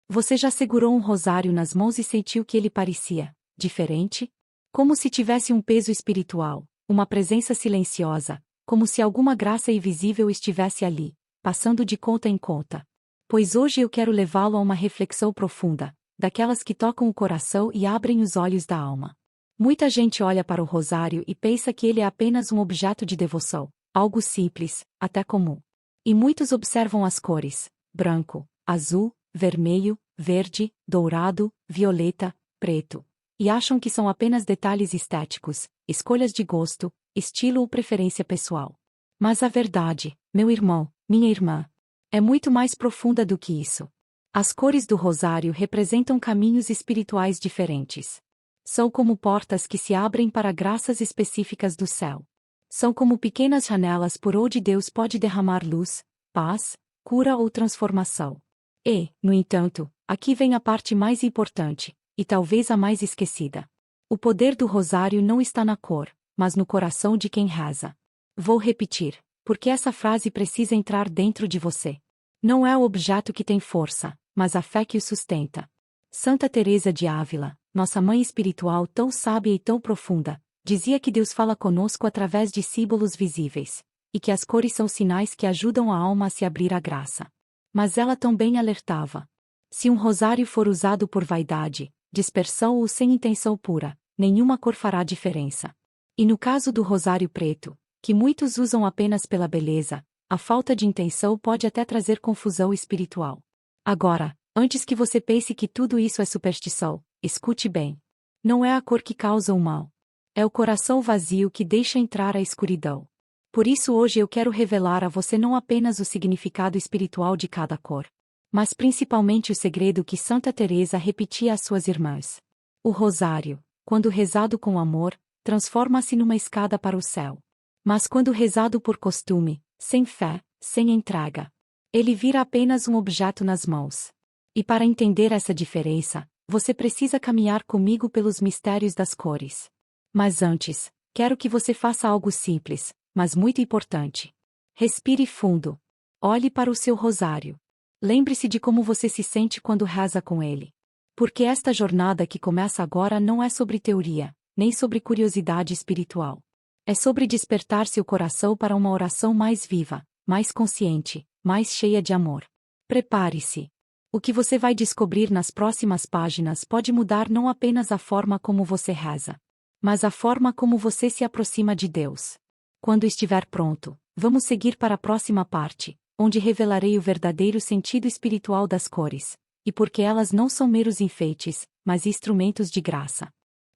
Você já segurou um rosário nas mãos e sentiu que ele parecia diferente? Como se tivesse um peso espiritual, uma presença silenciosa, como se alguma graça invisível estivesse ali, passando de conta em conta. Pois hoje eu quero levá-lo a uma reflexão profunda, daquelas que tocam o coração e abrem os olhos da alma. Muita gente olha para o rosário e pensa que ele é apenas um objeto de devoção, algo simples, até comum. E muitos observam as cores: branco, azul, vermelho, verde, dourado, violeta, preto. E acham que são apenas detalhes estéticos, escolhas de gosto, estilo ou preferência pessoal. Mas a verdade, meu irmão, minha irmã, é muito mais profunda do que isso. As cores do rosário representam caminhos espirituais diferentes. São como portas que se abrem para graças específicas do céu. São como pequenas janelas por onde Deus pode derramar luz, paz, cura ou transformação. E, no entanto, aqui vem a parte mais importante, e talvez a mais esquecida. O poder do rosário não está na cor, mas no coração de quem reza. Vou repetir, porque essa frase precisa entrar dentro de você. Não é o objeto que tem força, mas a fé que o sustenta. Santa Teresa de Ávila, nossa mãe espiritual tão sábia e tão profunda, dizia que Deus fala conosco através de símbolos visíveis, e que as cores são sinais que ajudam a alma a se abrir à graça. Mas ela também alertava: se um rosário for usado por vaidade, dispersão ou sem intenção pura, nenhuma cor fará diferença. E no caso do rosário preto, que muitos usam apenas pela beleza, a falta de intenção pode até trazer confusão espiritual. Agora, antes que você pense que tudo isso é superstição, escute bem. Não é a cor que causa o mal. É o coração vazio que deixa entrar a escuridão. Por isso hoje eu quero revelar a você não apenas o significado espiritual de cada cor, mas principalmente o segredo que Santa Teresa repetia às suas irmãs. O rosário, quando rezado com amor, transforma-se numa escada para o céu. Mas quando rezado por costume, sem fé, sem entrega, ele vira apenas um objeto nas mãos. E para entender essa diferença, você precisa caminhar comigo pelos mistérios das cores. Mas antes, quero que você faça algo simples, mas muito importante. Respire fundo. Olhe para o seu rosário. Lembre-se de como você se sente quando reza com ele. Porque esta jornada que começa agora não é sobre teoria, nem sobre curiosidade espiritual. É sobre despertar seu coração para uma oração mais viva, mais consciente, mais cheia de amor. Prepare-se. O que você vai descobrir nas próximas páginas pode mudar não apenas a forma como você reza, mas a forma como você se aproxima de Deus. Quando estiver pronto, vamos seguir para a próxima parte, onde revelarei o verdadeiro sentido espiritual das cores, e porque elas não são meros enfeites, mas instrumentos de graça.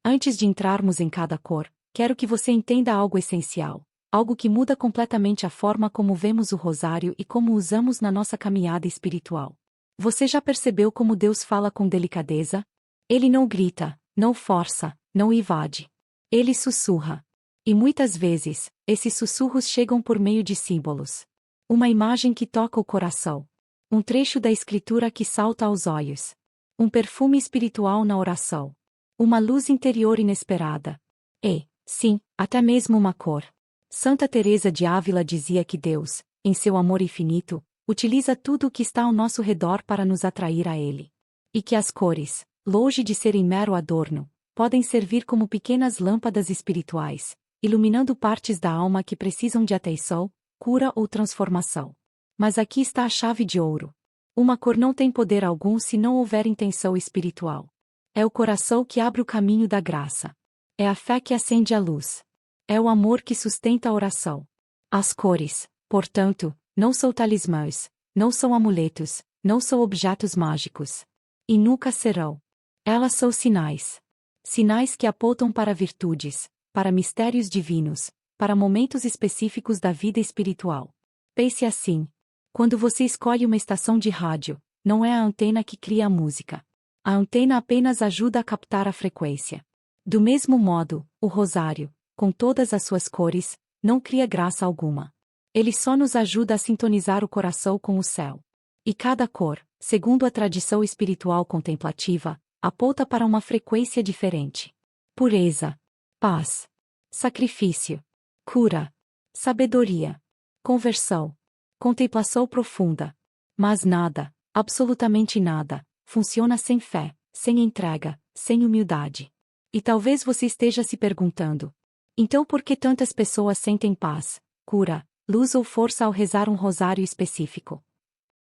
Antes de entrarmos em cada cor, quero que você entenda algo essencial, algo que muda completamente a forma como vemos o rosário e como usamos na nossa caminhada espiritual. Você já percebeu como Deus fala com delicadeza? Ele não grita, não força, não invade. Ele sussurra. E muitas vezes, esses sussurros chegam por meio de símbolos. Uma imagem que toca o coração. Um trecho da escritura que salta aos olhos. Um perfume espiritual na oração. Uma luz interior inesperada. E, sim, até mesmo uma cor. Santa Teresa de Ávila dizia que Deus, em seu amor infinito, utiliza tudo o que está ao nosso redor para nos atrair a Ele. E que as cores, longe de serem mero adorno, podem servir como pequenas lâmpadas espirituais, iluminando partes da alma que precisam de atenção, cura ou transformação. Mas aqui está a chave de ouro. Uma cor não tem poder algum se não houver intenção espiritual. É o coração que abre o caminho da graça. É a fé que acende a luz. É o amor que sustenta a oração. As cores, portanto, não são talismãs, não são amuletos, não são objetos mágicos. E nunca serão. Elas são sinais. Sinais que apontam para virtudes, para mistérios divinos, para momentos específicos da vida espiritual. Pense assim: quando você escolhe uma estação de rádio, não é a antena que cria a música. A antena apenas ajuda a captar a frequência. Do mesmo modo, o rosário, com todas as suas cores, não cria graça alguma. Ele só nos ajuda a sintonizar o coração com o céu. E cada cor, segundo a tradição espiritual contemplativa, aponta para uma frequência diferente. Pureza, paz, sacrifício, cura, sabedoria, conversão, contemplação profunda. Mas nada, absolutamente nada, funciona sem fé, sem entrega, sem humildade. E talvez você esteja se perguntando: então por que tantas pessoas sentem paz, cura, luz ou força ao rezar um rosário específico?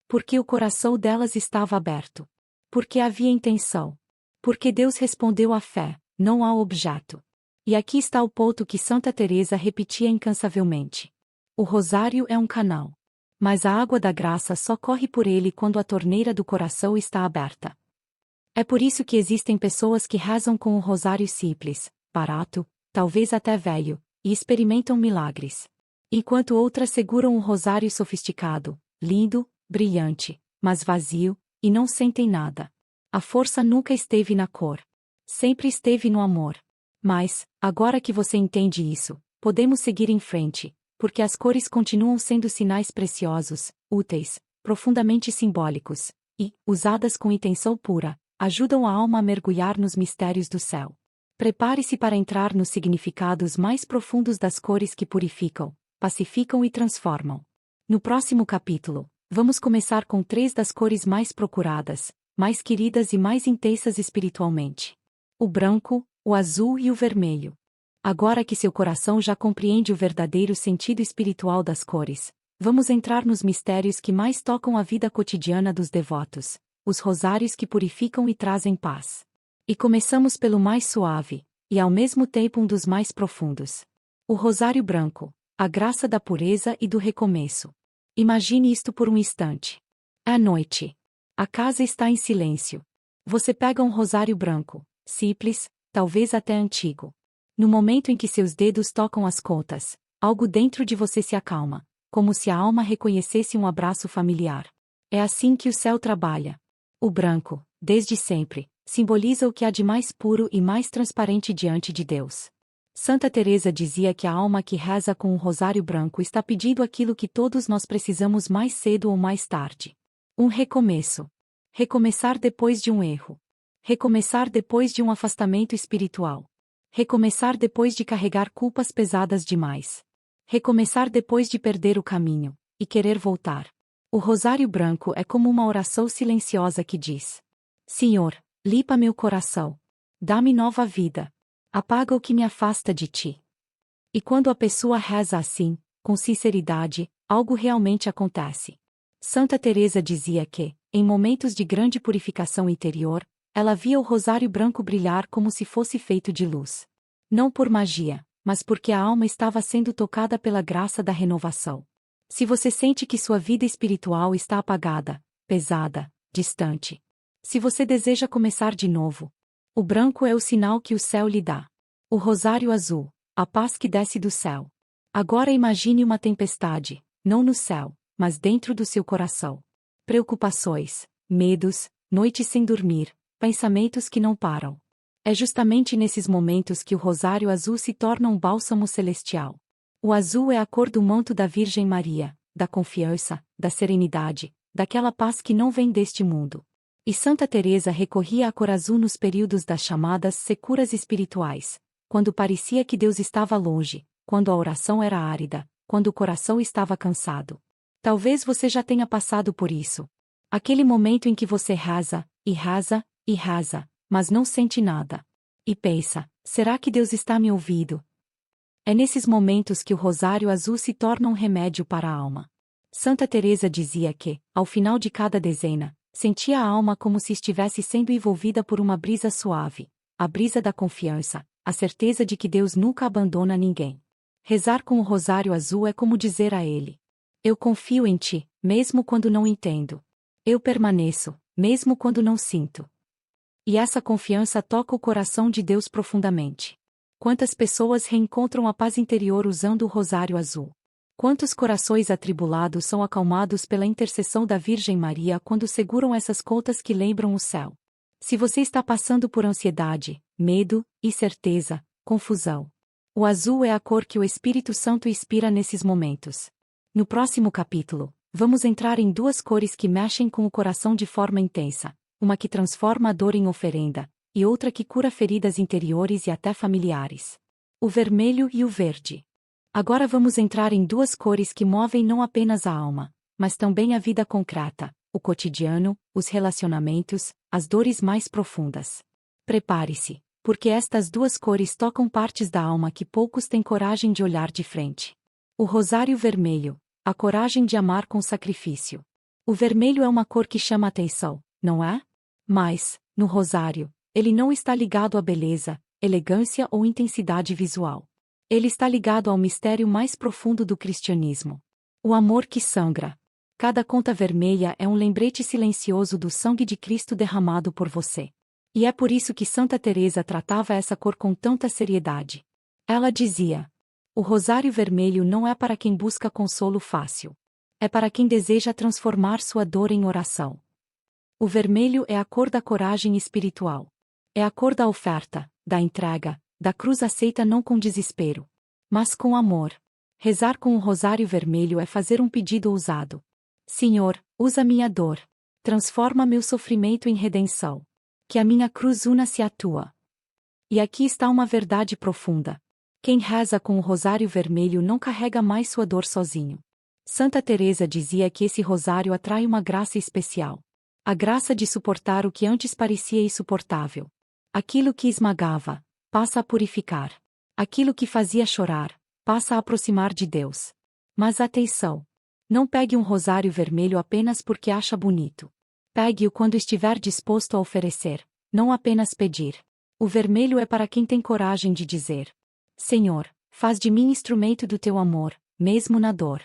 Porque o coração delas estava aberto. Porque havia intenção. Porque Deus respondeu à fé, não ao objeto. E aqui está o ponto que Santa Teresa repetia incansavelmente. O rosário é um canal. Mas a água da graça só corre por ele quando a torneira do coração está aberta. É por isso que existem pessoas que rezam com um rosário simples, barato, talvez até velho, e experimentam milagres. Enquanto outras seguram um rosário sofisticado, lindo, brilhante, mas vazio, e não sentem nada. A força nunca esteve na cor. Sempre esteve no amor. Mas, agora que você entende isso, podemos seguir em frente, porque as cores continuam sendo sinais preciosos, úteis, profundamente simbólicos, e, usadas com intenção pura, ajudam a alma a mergulhar nos mistérios do céu. Prepare-se para entrar nos significados mais profundos das cores que purificam, pacificam e transformam. No próximo capítulo, vamos começar com 3 das cores mais procuradas, mais queridas e mais intensas espiritualmente: o branco, o azul e o vermelho. Agora que seu coração já compreende o verdadeiro sentido espiritual das cores, vamos entrar nos mistérios que mais tocam a vida cotidiana dos devotos, os rosários que purificam e trazem paz. E começamos pelo mais suave, e ao mesmo tempo um dos mais profundos. O rosário branco, a graça da pureza e do recomeço. Imagine isto por um instante. É noite. A casa está em silêncio. Você pega um rosário branco, simples, talvez até antigo. No momento em que seus dedos tocam as contas, algo dentro de você se acalma, como se a alma reconhecesse um abraço familiar. É assim que o céu trabalha. O branco, desde sempre, simboliza o que há de mais puro e mais transparente diante de Deus. Santa Teresa dizia que a alma que reza com um rosário branco está pedindo aquilo que todos nós precisamos mais cedo ou mais tarde. Um recomeço. Recomeçar depois de um erro. Recomeçar depois de um afastamento espiritual. Recomeçar depois de carregar culpas pesadas demais. Recomeçar depois de perder o caminho, e querer voltar. O rosário branco é como uma oração silenciosa que diz: Senhor, limpa meu coração. Dá-me nova vida. Apaga o que me afasta de ti. E quando a pessoa reza assim, com sinceridade, algo realmente acontece. Santa Teresa dizia que, em momentos de grande purificação interior, ela via o rosário branco brilhar como se fosse feito de luz. Não por magia, mas porque a alma estava sendo tocada pela graça da renovação. Se você sente que sua vida espiritual está apagada, pesada, distante. Se você deseja começar de novo, o branco é o sinal que o céu lhe dá. O rosário azul, a paz que desce do céu. Agora imagine uma tempestade, não no céu, mas dentro do seu coração. Preocupações, medos, noites sem dormir, pensamentos que não param. É justamente nesses momentos que o rosário azul se torna um bálsamo celestial. O azul é a cor do manto da Virgem Maria, da confiança, da serenidade, daquela paz que não vem deste mundo. E Santa Teresa recorria à cor azul nos períodos das chamadas securas espirituais, quando parecia que Deus estava longe, quando a oração era árida, quando o coração estava cansado. Talvez você já tenha passado por isso. Aquele momento em que você reza, e reza, e reza, mas não sente nada. E pensa: será que Deus está me ouvindo? É nesses momentos que o rosário azul se torna um remédio para a alma. Santa Teresa dizia que, ao final de cada dezena, sentia a alma como se estivesse sendo envolvida por uma brisa suave, a brisa da confiança, a certeza de que Deus nunca abandona ninguém. Rezar com o rosário azul é como dizer a ele: eu confio em ti, mesmo quando não entendo. Eu permaneço, mesmo quando não sinto. E essa confiança toca o coração de Deus profundamente. Quantas pessoas reencontram a paz interior usando o rosário azul? Quantos corações atribulados são acalmados pela intercessão da Virgem Maria quando seguram essas contas que lembram o céu? Se você está passando por ansiedade, medo, incerteza, confusão, o azul é a cor que o Espírito Santo inspira nesses momentos. No próximo capítulo, vamos entrar em 2 cores que mexem com o coração de forma intensa, uma que transforma a dor em oferenda, e outra que cura feridas interiores e até familiares. O vermelho e o verde. Agora vamos entrar em 2 cores que movem não apenas a alma, mas também a vida concreta, o cotidiano, os relacionamentos, as dores mais profundas. Prepare-se, porque estas duas cores tocam partes da alma que poucos têm coragem de olhar de frente. O rosário vermelho, a coragem de amar com sacrifício. O vermelho é uma cor que chama atenção, não é? Mas, no rosário, ele não está ligado à beleza, elegância ou intensidade visual. Ele está ligado ao mistério mais profundo do cristianismo. O amor que sangra. Cada conta vermelha é um lembrete silencioso do sangue de Cristo derramado por você. E é por isso que Santa Teresa tratava essa cor com tanta seriedade. Ela dizia: o rosário vermelho não é para quem busca consolo fácil. É para quem deseja transformar sua dor em oração. O vermelho é a cor da coragem espiritual. É a cor da oferta, da entrega, da cruz aceita não com desespero, mas com amor. Rezar com o rosário vermelho é fazer um pedido ousado. Senhor, usa minha dor. Transforma meu sofrimento em redenção. Que a minha cruz una-se à tua. E aqui está uma verdade profunda. Quem reza com o rosário vermelho não carrega mais sua dor sozinho. Santa Teresa dizia que esse rosário atrai uma graça especial. A graça de suportar o que antes parecia insuportável. Aquilo que esmagava, passa a purificar. Aquilo que fazia chorar, passa a aproximar de Deus. Mas atenção! Não pegue um rosário vermelho apenas porque acha bonito. Pegue-o quando estiver disposto a oferecer, não apenas pedir. O vermelho é para quem tem coragem de dizer: Senhor, faz de mim instrumento do teu amor, mesmo na dor.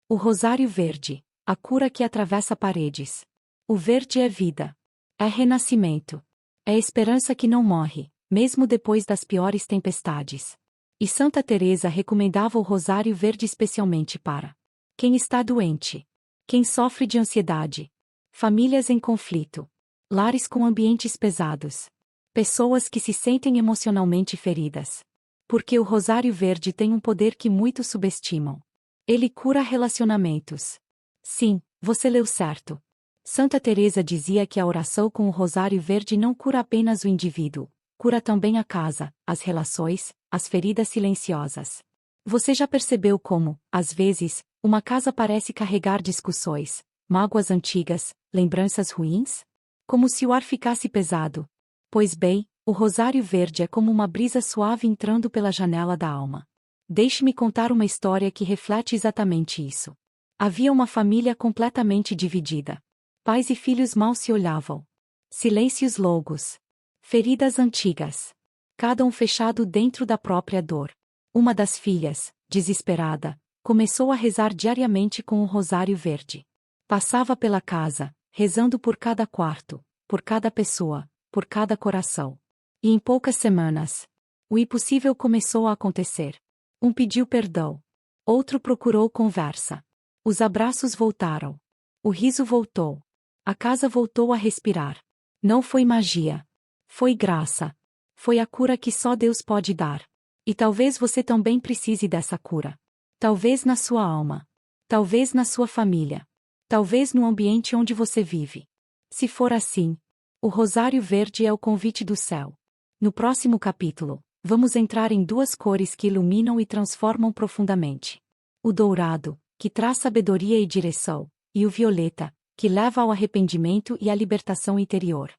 O rosário verde, a cura que atravessa paredes. O verde é vida. É renascimento. É esperança que não morre, mesmo depois das piores tempestades. E Santa Teresa recomendava o rosário verde especialmente para quem está doente, quem sofre de ansiedade, famílias em conflito, lares com ambientes pesados, pessoas que se sentem emocionalmente feridas. Porque o rosário verde tem um poder que muitos subestimam. Ele cura relacionamentos. Sim, você leu certo. Santa Teresa dizia que a oração com o rosário verde não cura apenas o indivíduo, cura também a casa, as relações, as feridas silenciosas. Você já percebeu como, às vezes, uma casa parece carregar discussões, mágoas antigas, lembranças ruins? Como se o ar ficasse pesado. Pois bem, o rosário verde é como uma brisa suave entrando pela janela da alma. Deixe-me contar uma história que reflete exatamente isso. Havia uma família completamente dividida. Pais e filhos mal se olhavam. Silêncios longos. Feridas antigas. Cada um fechado dentro da própria dor. Uma das filhas, desesperada, começou a rezar diariamente com o rosário verde. Passava pela casa, rezando por cada quarto, por cada pessoa, por cada coração. E em poucas semanas, o impossível começou a acontecer. Um pediu perdão. Outro procurou conversa. Os abraços voltaram. O riso voltou. A casa voltou a respirar. Não foi magia. Foi graça. Foi a cura que só Deus pode dar. E talvez você também precise dessa cura. Talvez na sua alma. Talvez na sua família. Talvez no ambiente onde você vive. Se for assim, o rosário verde é o convite do céu. No próximo capítulo, vamos entrar em duas cores que iluminam e transformam profundamente. O dourado, que traz sabedoria e direção, e o violeta, que leva ao arrependimento e à libertação interior.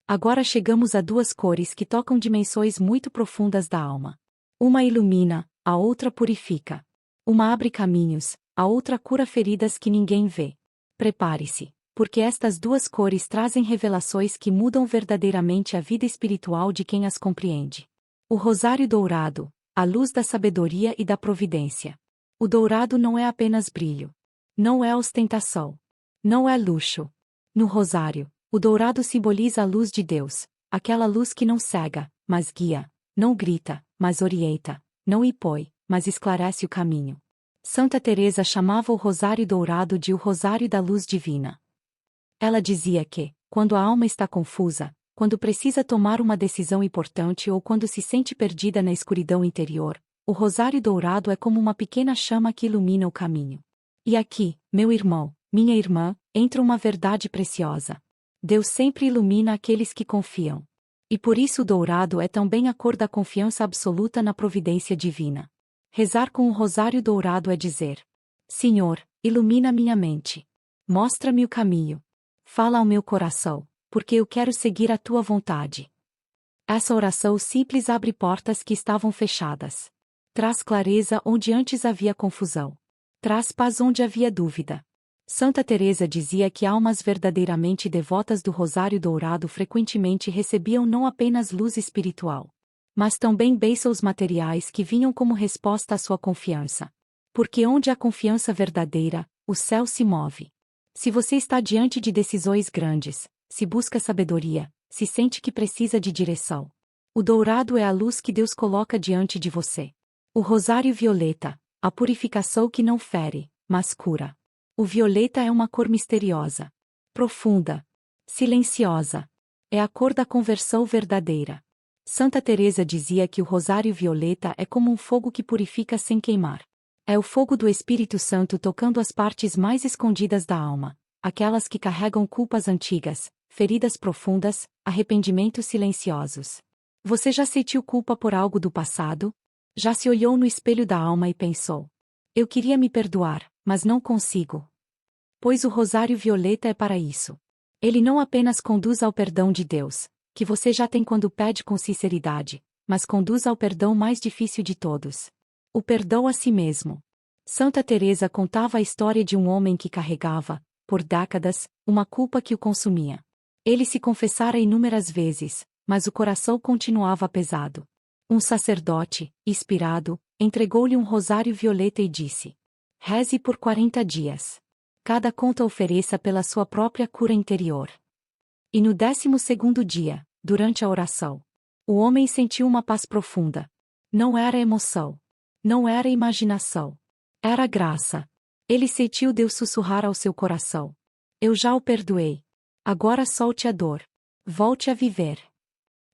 Agora chegamos a duas cores que tocam dimensões muito profundas da alma. Uma ilumina, a outra purifica. Uma abre caminhos, a outra cura feridas que ninguém vê. Prepare-se, porque estas duas cores trazem revelações que mudam verdadeiramente a vida espiritual de quem as compreende. O rosário dourado, a luz da sabedoria e da providência. O dourado não é apenas brilho. Não é ostentação. Não é luxo. No rosário, o dourado simboliza a luz de Deus, aquela luz que não cega, mas guia, não grita, mas orienta, não impõe, mas esclarece o caminho. Santa Teresa chamava o rosário dourado de o rosário da luz divina. Ela dizia que, quando a alma está confusa, quando precisa tomar uma decisão importante ou quando se sente perdida na escuridão interior, o rosário dourado é como uma pequena chama que ilumina o caminho. E aqui, meu irmão, minha irmã, entra uma verdade preciosa. Deus sempre ilumina aqueles que confiam. E por isso o dourado é também a cor da confiança absoluta na providência divina. Rezar com o rosário dourado é dizer: Senhor, ilumina minha mente. Mostra-me o caminho. Fala ao meu coração, porque eu quero seguir a tua vontade. Essa oração simples abre portas que estavam fechadas. Traz clareza onde antes havia confusão. Traz paz onde havia dúvida. Santa Teresa dizia que almas verdadeiramente devotas do Rosário Dourado frequentemente recebiam não apenas luz espiritual, mas também bênçãos materiais que vinham como resposta à sua confiança. Porque onde há confiança verdadeira, o céu se move. Se você está diante de decisões grandes, se busca sabedoria, se sente que precisa de direção, o dourado é a luz que Deus coloca diante de você. O rosário violeta, a purificação que não fere, mas cura. O violeta é uma cor misteriosa, profunda, silenciosa. É a cor da conversão verdadeira. Santa Teresa dizia que o rosário violeta é como um fogo que purifica sem queimar. É o fogo do Espírito Santo tocando as partes mais escondidas da alma, aquelas que carregam culpas antigas, feridas profundas, arrependimentos silenciosos. Você já sentiu culpa por algo do passado? Já se olhou no espelho da alma e pensou: eu queria me perdoar, mas não consigo. Pois o rosário violeta é para isso. Ele não apenas conduz ao perdão de Deus, que você já tem quando pede com sinceridade, mas conduz ao perdão mais difícil de todos. O perdão a si mesmo. Santa Teresa contava a história de um homem que carregava, por décadas, uma culpa que o consumia. Ele se confessara inúmeras vezes, mas o coração continuava pesado. Um sacerdote, inspirado, entregou-lhe um rosário violeta e disse: reze por 40 dias. Cada conta ofereça pela sua própria cura interior. E no 12º dia, durante a oração, o homem sentiu uma paz profunda. Não era emoção. Não era imaginação. Era graça. Ele sentiu Deus sussurrar ao seu coração: eu já o perdoei. Agora solte a dor. Volte a viver.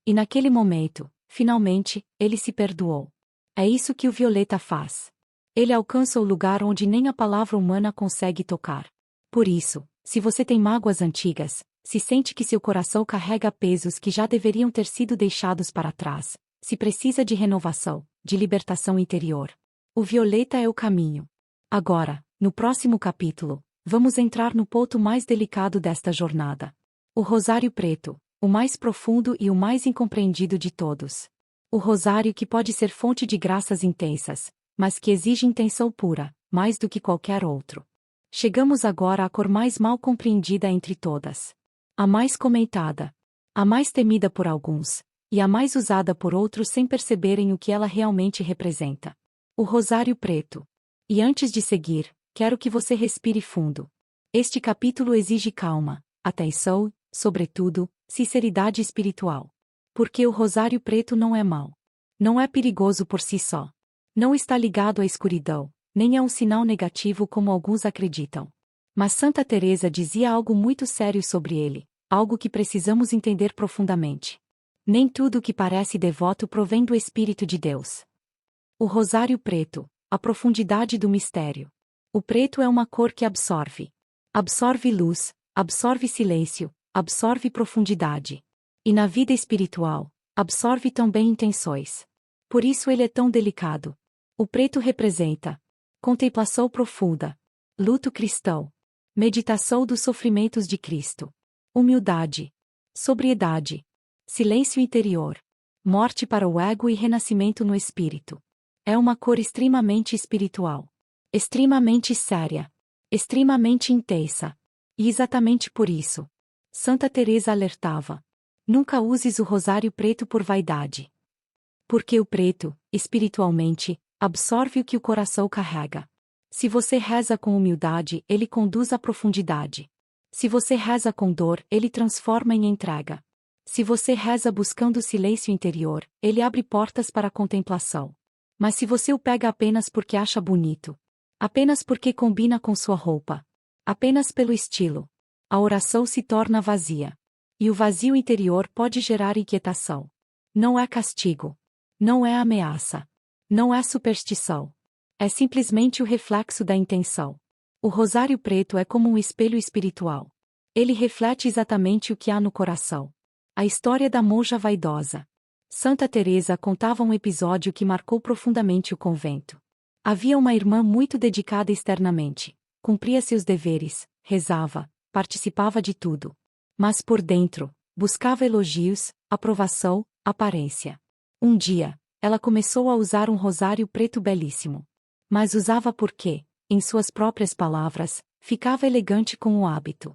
E naquele momento, finalmente, ele se perdoou. É isso que o violeta faz. Ele alcança o lugar onde nem a palavra humana consegue tocar. Por isso, se você tem mágoas antigas, se sente que seu coração carrega pesos que já deveriam ter sido deixados para trás, se precisa de renovação, de libertação interior, o violeta é o caminho. Agora, no próximo capítulo, vamos entrar no ponto mais delicado desta jornada. O rosário preto, o mais profundo e o mais incompreendido de todos. O rosário que pode ser fonte de graças intensas, mas que exige intenção pura, mais do que qualquer outro. Chegamos agora à cor mais mal compreendida entre todas. A mais comentada. A mais temida por alguns, e a mais usada por outros sem perceberem o que ela realmente representa. O rosário preto. E antes de seguir, quero que você respire fundo. Este capítulo exige calma, atenção, sobretudo, sinceridade espiritual. Porque o rosário preto não é mau. Não é perigoso por si só. Não está ligado à escuridão, nem é um sinal negativo como alguns acreditam. Mas Santa Teresa dizia algo muito sério sobre ele, algo que precisamos entender profundamente. Nem tudo o que parece devoto provém do Espírito de Deus. O rosário preto, a profundidade do mistério. O preto é uma cor que absorve. Absorve luz, absorve silêncio, absorve profundidade. E na vida espiritual, absorve também intenções. Por isso ele é tão delicado. O preto representa contemplação profunda, luto cristão, meditação dos sofrimentos de Cristo, humildade, sobriedade, silêncio interior, morte para o ego e renascimento no espírito. É uma cor extremamente espiritual, extremamente séria, extremamente intensa. E exatamente por isso, Santa Teresa alertava: nunca uses o rosário preto por vaidade. Porque o preto, espiritualmente, absorve o que o coração carrega. Se você reza com humildade, ele conduz à profundidade. Se você reza com dor, ele transforma em entrega. Se você reza buscando silêncio interior, ele abre portas para a contemplação. Mas se você o pega apenas porque acha bonito, apenas porque combina com sua roupa, apenas pelo estilo, a oração se torna vazia. E o vazio interior pode gerar inquietação. Não é castigo. Não é ameaça. Não é superstição. É simplesmente o reflexo da intenção. O rosário preto é como um espelho espiritual. Ele reflete exatamente o que há no coração. A história da monja vaidosa. Santa Teresa contava um episódio que marcou profundamente o convento. Havia uma irmã muito dedicada externamente. Cumpria seus deveres, rezava, participava de tudo. Mas por dentro, buscava elogios, aprovação, aparência. Um dia, ela começou a usar um rosário preto belíssimo. Mas usava porque, em suas próprias palavras, ficava elegante com o hábito.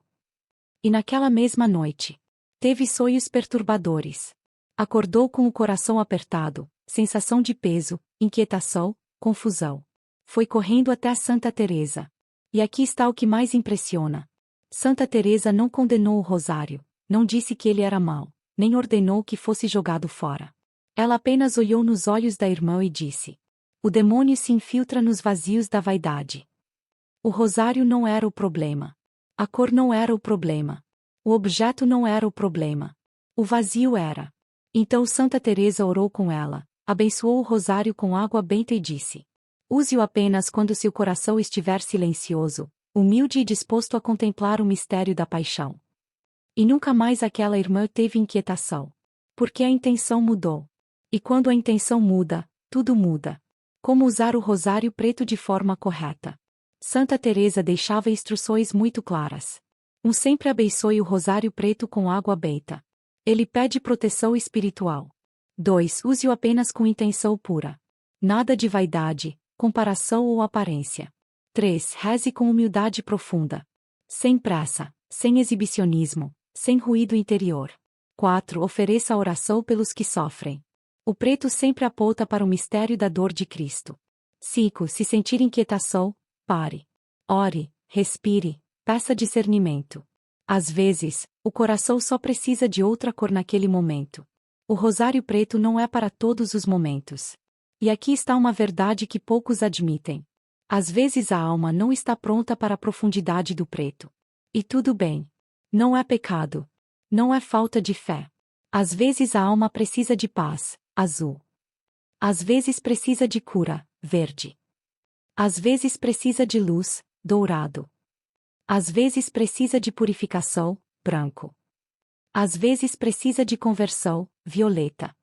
E naquela mesma noite, teve sonhos perturbadores. Acordou com o coração apertado, sensação de peso, inquietação, confusão. Foi correndo até Santa Teresa. E aqui está o que mais impressiona. Santa Teresa não condenou o rosário, não disse que ele era mau, nem ordenou que fosse jogado fora. Ela apenas olhou nos olhos da irmã e disse: o demônio se infiltra nos vazios da vaidade. O rosário não era o problema. A cor não era o problema. O objeto não era o problema. O vazio era. Então Santa Teresa orou com ela, abençoou o rosário com água benta e disse: use-o apenas quando seu coração estiver silencioso, humilde e disposto a contemplar o mistério da paixão. E nunca mais aquela irmã teve inquietação. Porque a intenção mudou. E quando a intenção muda, tudo muda. Como usar o rosário preto de forma correta. Santa Teresa deixava instruções muito claras. Sempre abençoe o rosário preto com água benta. Ele pede proteção espiritual. 2. Use-o apenas com intenção pura. Nada de vaidade, comparação ou aparência. 3. Reze com humildade profunda. Sem pressa, sem exibicionismo, sem ruído interior. 4. Ofereça a oração pelos que sofrem. O preto sempre aponta para o mistério da dor de Cristo. 5. Se sentir inquietação, pare. Ore, respire, peça discernimento. Às vezes, o coração só precisa de outra cor naquele momento. O rosário preto não é para todos os momentos. E aqui está uma verdade que poucos admitem. Às vezes a alma não está pronta para a profundidade do preto. E tudo bem. Não é pecado. Não é falta de fé. Às vezes a alma precisa de paz, azul. Às vezes precisa de cura, verde. Às vezes precisa de luz, dourado. Às vezes precisa de purificação, branco. Às vezes precisa de conversão, violeta.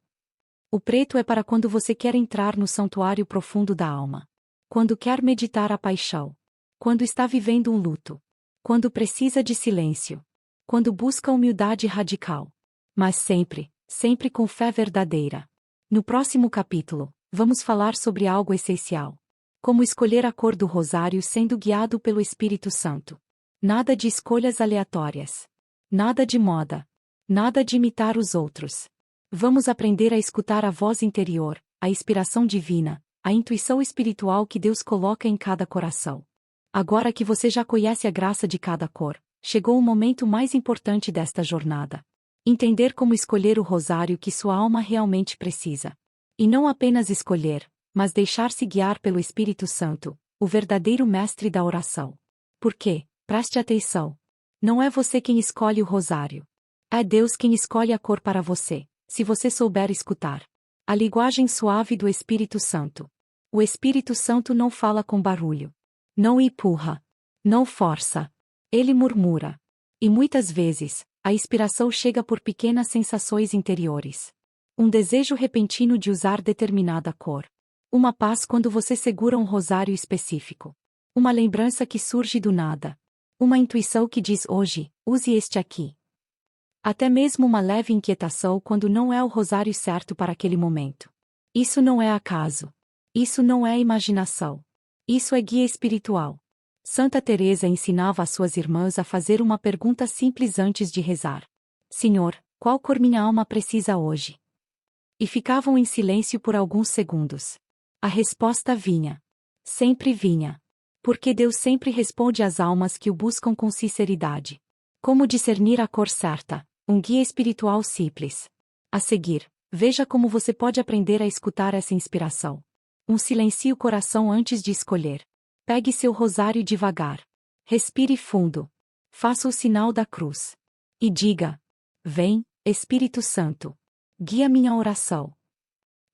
O preto é para quando você quer entrar no santuário profundo da alma. Quando quer meditar a paixão. Quando está vivendo um luto. Quando precisa de silêncio. Quando busca humildade radical. Mas sempre, sempre com fé verdadeira. No próximo capítulo, vamos falar sobre algo essencial. Como escolher a cor do rosário sendo guiado pelo Espírito Santo. Nada de escolhas aleatórias. Nada de moda. Nada de imitar os outros. Vamos aprender a escutar a voz interior, a inspiração divina, a intuição espiritual que Deus coloca em cada coração. Agora que você já conhece a graça de cada cor, chegou o momento mais importante desta jornada. Entender como escolher o rosário que sua alma realmente precisa. E não apenas escolher, mas deixar-se guiar pelo Espírito Santo, o verdadeiro mestre da oração. Porque, preste atenção, não é você quem escolhe o rosário. É Deus quem escolhe a cor para você, se você souber escutar. A linguagem suave do Espírito Santo. O Espírito Santo não fala com barulho. Não empurra. Não força. Ele murmura. E muitas vezes, a inspiração chega por pequenas sensações interiores. Um desejo repentino de usar determinada cor. Uma paz quando você segura um rosário específico. Uma lembrança que surge do nada. Uma intuição que diz hoje, use este aqui. Até mesmo uma leve inquietação quando não é o rosário certo para aquele momento. Isso não é acaso. Isso não é imaginação. Isso é guia espiritual. Santa Teresa ensinava às suas irmãs a fazer uma pergunta simples antes de rezar. Senhor, qual cor minha alma precisa hoje? E ficavam em silêncio por alguns segundos. A resposta vinha. Sempre vinha. Porque Deus sempre responde às almas que o buscam com sinceridade. Como discernir a cor certa? Um guia espiritual simples. A seguir, veja como você pode aprender a escutar essa inspiração. Silencie o coração antes de escolher. Pegue seu rosário devagar. Respire fundo. Faça o sinal da cruz. E diga: vem, Espírito Santo. Guia minha oração.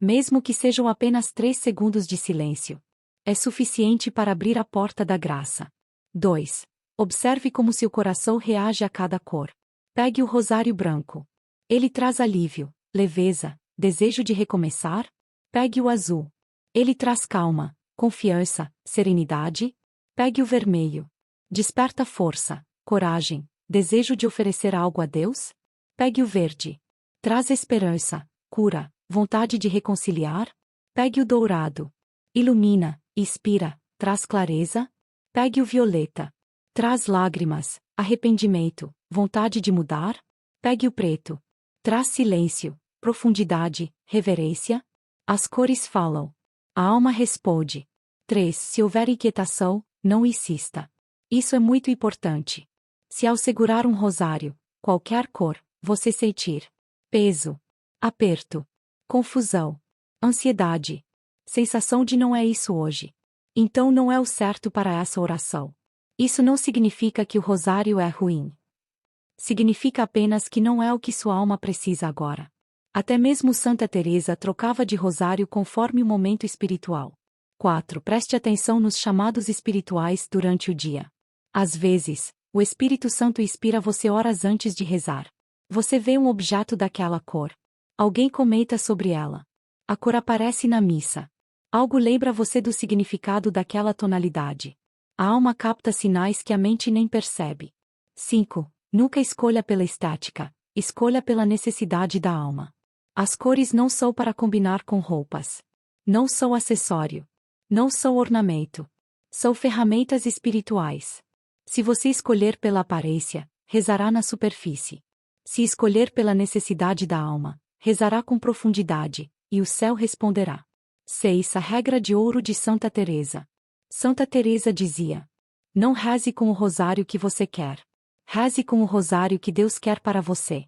Mesmo que sejam apenas 3 segundos de silêncio. É suficiente para abrir a porta da graça. 2. Observe como seu coração reage a cada cor. Pegue o rosário branco. Ele traz alívio, leveza, desejo de recomeçar? Pegue o azul. Ele traz calma, confiança, serenidade? Pegue o vermelho. Desperta força, coragem, Desejo de oferecer algo a Deus? Pegue o verde. Traz esperança, cura, vontade de reconciliar? Pegue o dourado. Ilumina, inspira, traz clareza? Pegue o violeta. Traz lágrimas, arrependimento, vontade de mudar? Pegue o preto. Traz silêncio, profundidade, reverência? As cores falam. A alma responde. 3. Se houver inquietação, não insista. Isso é muito importante. Se ao segurar um rosário, qualquer cor, você sentir peso, aperto, confusão, ansiedade, sensação de não é isso hoje, então não é o certo para essa oração. Isso não significa que o rosário é ruim. Significa apenas que não é o que sua alma precisa agora. Até mesmo Santa Teresa trocava de rosário conforme o momento espiritual. 4. Preste atenção nos chamados espirituais durante o dia. Às vezes, o Espírito Santo inspira você horas antes de rezar. Você vê um objeto daquela cor. Alguém comenta sobre ela. A cor aparece na missa. Algo lembra você do significado daquela tonalidade. A alma capta sinais que a mente nem percebe. 5. Nunca escolha pela estética, escolha pela necessidade da alma. As cores não são para combinar com roupas. Não são acessório. Não são ornamento. São ferramentas espirituais. Se você escolher pela aparência, rezará na superfície. Se escolher pela necessidade da alma, rezará com profundidade, e o céu responderá. 6. A regra de ouro de Santa Teresa. Santa Teresa dizia: não reze com o rosário que você quer. Reze com o rosário que Deus quer para você.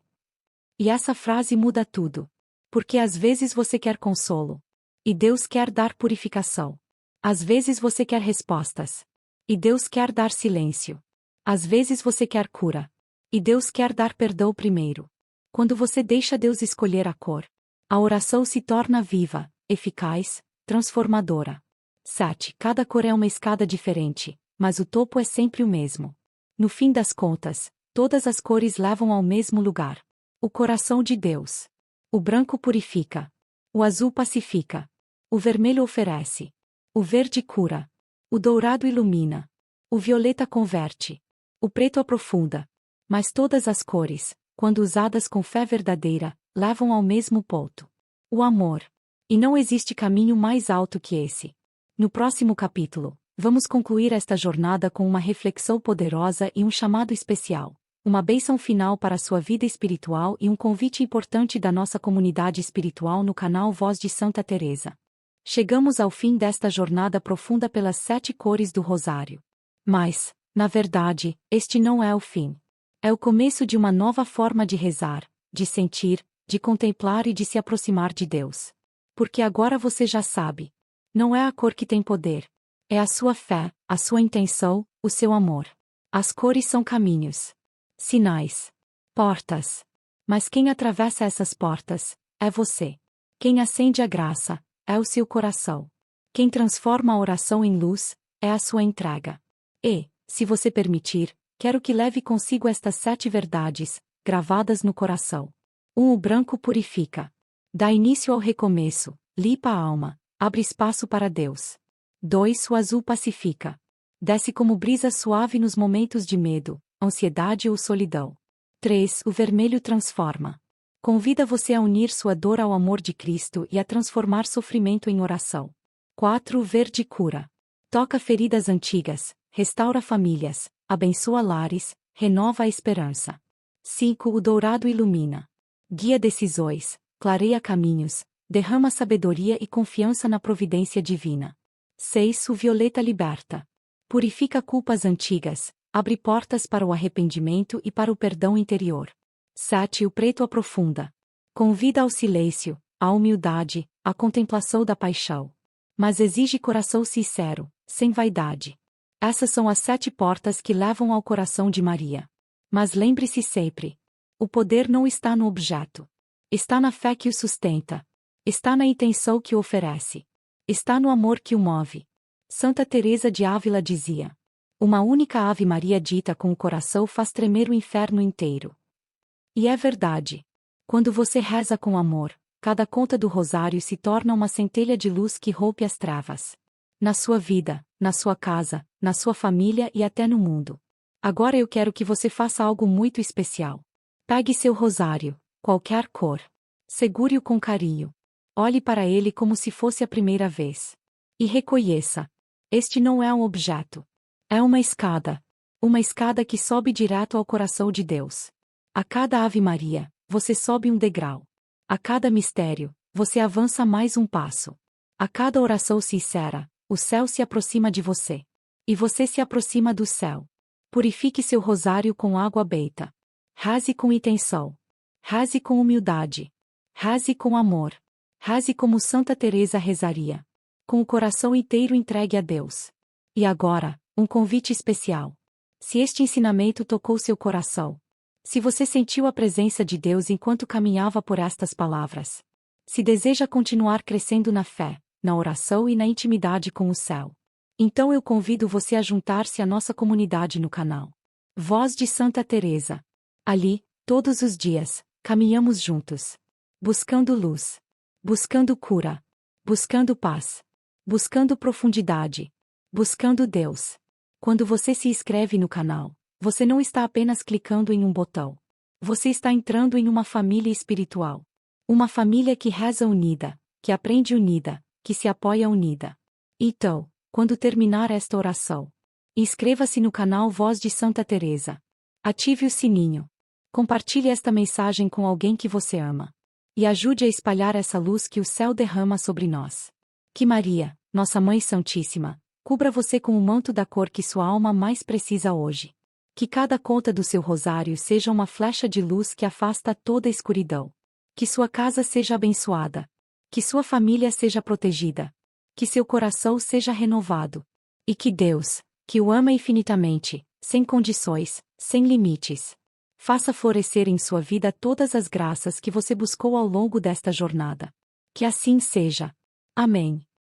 E essa frase muda tudo. Porque às vezes você quer consolo. E Deus quer dar purificação. Às vezes você quer respostas. E Deus quer dar silêncio. Às vezes você quer cura. E Deus quer dar perdão primeiro. Quando você deixa Deus escolher a cor, a oração se torna viva, eficaz, transformadora. 7. Cada cor é uma escada diferente, mas o topo é sempre o mesmo. No fim das contas, todas as cores levam ao mesmo lugar. O coração de Deus. O branco purifica. O azul pacifica. O vermelho oferece. O verde cura. O dourado ilumina. O violeta converte. O preto aprofunda. Mas todas as cores, quando usadas com fé verdadeira, levam ao mesmo ponto. O amor. E não existe caminho mais alto que esse. No próximo capítulo, vamos concluir esta jornada com uma reflexão poderosa e um chamado especial. Uma bênção final para a sua vida espiritual e um convite importante da nossa comunidade espiritual no canal Voz de Santa Teresa. Chegamos ao fim desta jornada profunda pelas 7 cores do Rosário. Mas, na verdade, este não é o fim. É o começo de uma nova forma de rezar, de sentir, de contemplar e de se aproximar de Deus. Porque agora você já sabe. Não é a cor que tem poder. É a sua fé, a sua intenção, o seu amor. As cores são caminhos, sinais, portas. Mas quem atravessa essas portas é você. Quem acende a graça é o seu coração. Quem transforma a oração em luz é a sua entrega. E, se você permitir, quero que leve consigo estas 7 verdades, gravadas no coração. 1. O branco purifica. Dá início ao recomeço, limpa a alma, abre espaço para Deus. 2. O azul pacifica. Desce como brisa suave nos momentos de medo, ansiedade ou solidão. 3. O vermelho transforma. Convida você a unir sua dor ao amor de Cristo e a transformar sofrimento em oração. 4. O verde cura. Toca feridas antigas, restaura famílias, abençoa lares, renova a esperança. 5. O dourado ilumina. Guia decisões, clareia caminhos, derrama sabedoria e confiança na providência divina. 6. O violeta liberta. Purifica culpas antigas, abre portas para o arrependimento e para o perdão interior. 7. O preto aprofunda. Convida ao silêncio, à humildade, à contemplação da paixão. Mas exige coração sincero, sem vaidade. Essas são as 7 portas que levam ao coração de Maria. Mas lembre-se sempre: o poder não está no objeto. Está na fé que o sustenta. Está na intenção que o oferece. Está no amor que o move. Santa Teresa de Ávila dizia: uma única Ave Maria dita com o coração faz tremer o inferno inteiro. E é verdade. Quando você reza com amor, cada conta do rosário se torna uma centelha de luz que rompe as trevas. Na sua vida, na sua casa, na sua família e até no mundo. Agora eu quero que você faça algo muito especial. Pegue seu rosário, qualquer cor. Segure-o com carinho. Olhe para ele como se fosse a primeira vez. E reconheça. Este não é um objeto. É uma escada. Uma escada que sobe direto ao coração de Deus. A cada Ave Maria, você sobe um degrau. A cada mistério, você avança mais um passo. A cada oração sincera, o céu se aproxima de você. E você se aproxima do céu. Purifique seu rosário com água benta. Reze com intenção. Reze com humildade. Reze com amor. Reze como Santa Teresa rezaria. Com o coração inteiro entregue a Deus. E agora, um convite especial. Se este ensinamento tocou seu coração, se você sentiu a presença de Deus enquanto caminhava por estas palavras, se deseja continuar crescendo na fé, na oração e na intimidade com o céu, então eu convido você a juntar-se à nossa comunidade no canal Voz de Santa Teresa. Ali, todos os dias, caminhamos juntos, buscando luz, buscando cura, buscando paz, buscando profundidade, buscando Deus. Quando você se inscreve no canal, você não está apenas clicando em um botão. Você está entrando em uma família espiritual. Uma família que reza unida, que aprende unida, que se apoia unida. Então, quando terminar esta oração, inscreva-se no canal Voz de Santa Teresa. Ative o sininho. Compartilhe esta mensagem com alguém que você ama. E ajude a espalhar essa luz que o céu derrama sobre nós. Que Maria, nossa Mãe Santíssima, cubra você com o manto da cor que sua alma mais precisa hoje. Que cada conta do seu rosário seja uma flecha de luz que afasta toda a escuridão. Que sua casa seja abençoada. Que sua família seja protegida. Que seu coração seja renovado. E que Deus, que o ama infinitamente, sem condições, sem limites, faça florescer em sua vida todas as graças que você buscou ao longo desta jornada. Que assim seja. Amém.